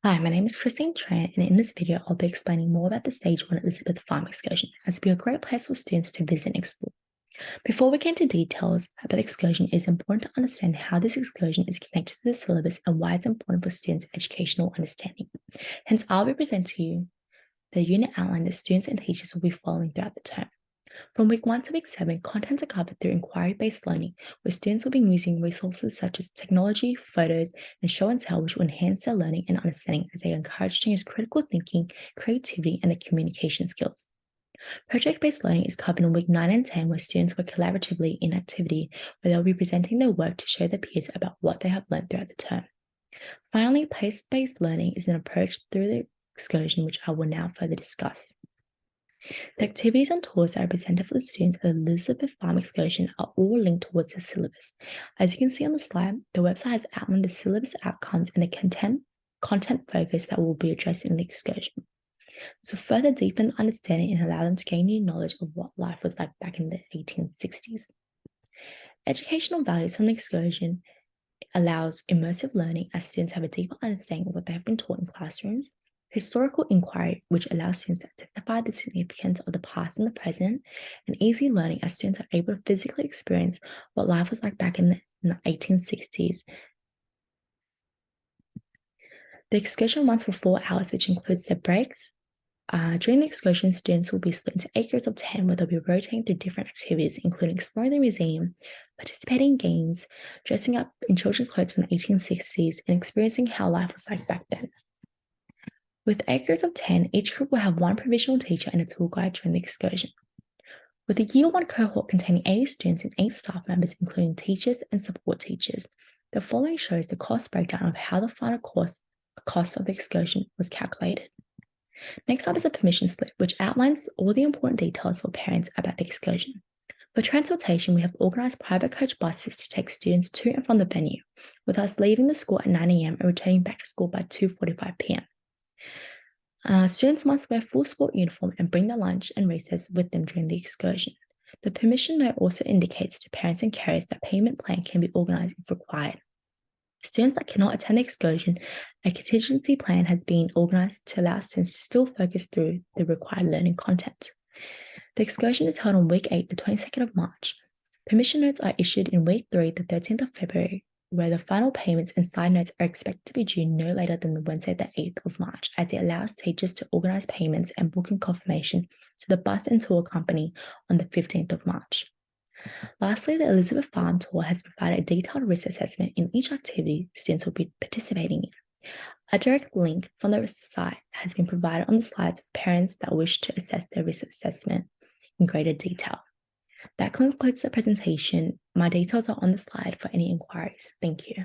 Hi, my name is Christine Tran, and in this video, I'll be explaining more about the Stage 1 Elizabeth Farm excursion, as it will be a great place for students to visit and explore. Before we get into details about the excursion, it is important to understand how this excursion is connected to the syllabus and why it's important for students' educational understanding. Hence, I'll be presenting to you the unit outline that students and teachers will be following throughout the term. From week 1 to week 7, contents are covered through inquiry-based learning, where students will be using resources such as technology, photos, and show and tell, which will enhance their learning and understanding as they are encouraged to use critical thinking, creativity, and their communication skills. Project-based learning is covered in week 9 and 10, where students work collaboratively in activity, where they'll be presenting their work to show their peers about what they have learned throughout the term. Finally, place-based learning is an approach through the excursion, which I will now further discuss. The activities and tours that are presented for the students at the Elizabeth Farm excursion are all linked towards the syllabus. As you can see on the slide, the website has outlined the syllabus outcomes and the content focus that will be addressed in the excursion. To further deepen the understanding and allow them to gain new knowledge of what life was like back in the 1860s. Educational values from the excursion allows immersive learning as students have a deeper understanding of what they have been taught in classrooms. Historical inquiry, which allows students to identify the significance of the past and the present, and easy learning as students are able to physically experience what life was like back in the 1860s. The excursion runs for 4 hours, which includes their breaks. During the excursion, students will be split into 8 groups of 10, where they'll be rotating through different activities, including exploring the museum, participating in games, dressing up in children's clothes from the 1860s, and experiencing how life was like back then. With 8 groups of 10, each group will have one provisional teacher and a tour guide during the excursion. With a Year 1 cohort containing 80 students and 8 staff members, including teachers and support teachers, the following shows the cost breakdown of how the final cost of the excursion was calculated. Next up is a permission slip, which outlines all the important details for parents about the excursion. For transportation, we have organised private coach buses to take students to and from the venue, with us leaving the school at 9 a.m. and returning back to school by 2:45 p.m. Students must wear full sport uniform and bring their lunch and recess with them during the excursion. The permission note also indicates to parents and carriers that payment plan can be organised if required. Students that cannot attend the excursion, a contingency plan has been organised to allow students to still focus through the required learning content. The excursion is held on week 8, the 22nd of March. Permission notes are issued in week 3, the 13th of February, where the final payments and side notes are expected to be due no later than the Wednesday, the 8th of March, as it allows teachers to organise payments and booking confirmation to the bus and tour company on the 15th of March. Lastly, the Elizabeth Farm Tour has provided a detailed risk assessment in each activity students will be participating in. A direct link from the site has been provided on the slides for parents that wish to assess their risk assessment in greater detail. That concludes the presentation. My details are on the slide for any inquiries. Thank you.